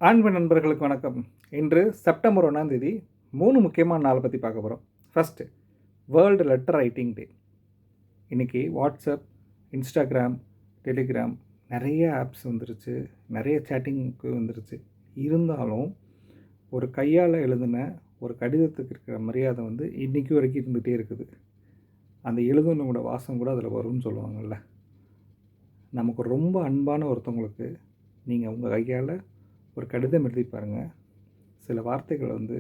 ஆன்மீக நண்பர்களுக்கு வணக்கம். இன்று செப்டம்பர் 1ஆம் தேதி 3 முக்கியமான நாளை பற்றி பார்க்க போகிறோம். ஃபஸ்ட்டு, வேர்ல்டு லெட்டர் ரைட்டிங் டே. இன்றைக்கி வாட்ஸ்அப், இன்ஸ்டாகிராம், டெலிகிராம் நிறைய ஆப்ஸ் வந்துருச்சு, நிறைய சேட்டிங்க்கு வந்துருச்சு. இருந்தாலும் ஒரு கையால் எழுதின ஒரு கடிதத்துக்கு இருக்கிற மரியாதை வந்து இன்றைக்கி வரைக்கும் இருந்துகிட்டே இருக்குது. அந்த எழுதுனோட வாசம் கூட அதில் வரும்னு சொல்லுவாங்கள்ல. நமக்கு ரொம்ப அன்பான ஒருத்தவங்களுக்கு நீங்கள் உங்கள் கையால் ஒரு கடிதம் எழுதி பாருங்கள். சில வார்த்தைகள் வந்து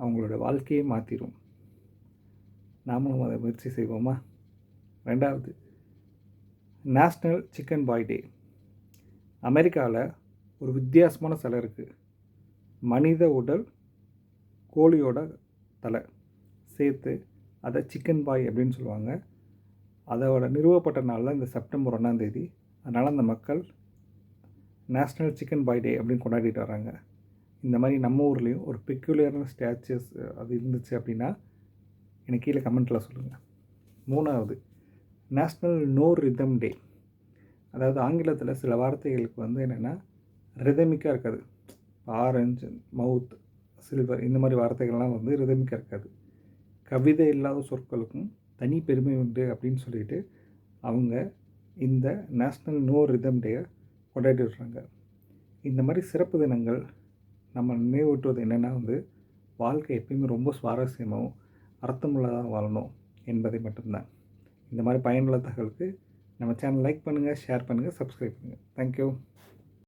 அவங்களோட வாழ்க்கையே மாற்றிடும். நாமளும் அதை முயற்சி செய்வோமா? 2வது, நேஷ்னல் சிக்கன் பாய் டே. அமெரிக்காவில் ஒரு வித்தியாசமான சிலை இருக்குது. மனித உடல், கோழியோட தலை சேர்த்து அதை சிக்கன் பாய் அப்படின்னு சொல்லுவாங்க. அதோட நிறுவப்பட்ட நாளில் இந்த செப்டம்பர் 1ஆம் தேதி. அதனால் அந்த மக்கள் நேஷ்னல் சிக்கன் பாய் டே அப்படின்னு கொண்டாடிட்டு வராங்க. இந்த மாதிரி நம்ம ஊர்லேயும் ஒரு பெக்யூலியரான ஸ்டாச்சுஸ் அது இருந்துச்சு அப்படின்னா எனக்கு கீழே கமெண்ட்டில் சொல்லுங்கள். 3வது, நேஷ்னல் நோ ரிதம் டே. அதாவது ஆங்கிலத்தில் சில வார்த்தைகளுக்கு வந்து என்னென்னா ரிதமிக்காக இருக்காது. ஆரஞ்சு, மவுத், சில்வர் இந்த மாதிரி வார்த்தைகள்லாம் வந்து ரிதமிக்காக இருக்காது. கவிதை இல்லாத சொற்களுக்கும் தனி பெருமை உண்டு அப்படின்னு சொல்லிட்டு அவங்க இந்த நேஷ்னல் நோ ரிதம் டேயை கொண்டாடி விடுறாங்க. இந்த மாதிரி சிறப்பு தினங்கள் நம்ம நினைவூட்டுவது என்னென்னா வந்து வாழ்க்கை எப்பயுமே ரொம்ப சுவாரஸ்யமாகவும் அர்த்தமுள்ளதாக வாழணும் என்பதை மட்டும்தான். இந்த மாதிரி பயனுள்ள தகவலுக்கு நம்ம சேனல் லைக் பண்ணுங்கள், ஷேர் பண்ணுங்கள், சப்ஸ்கிரைப் பண்ணுங்கள். தேங்க்யூ.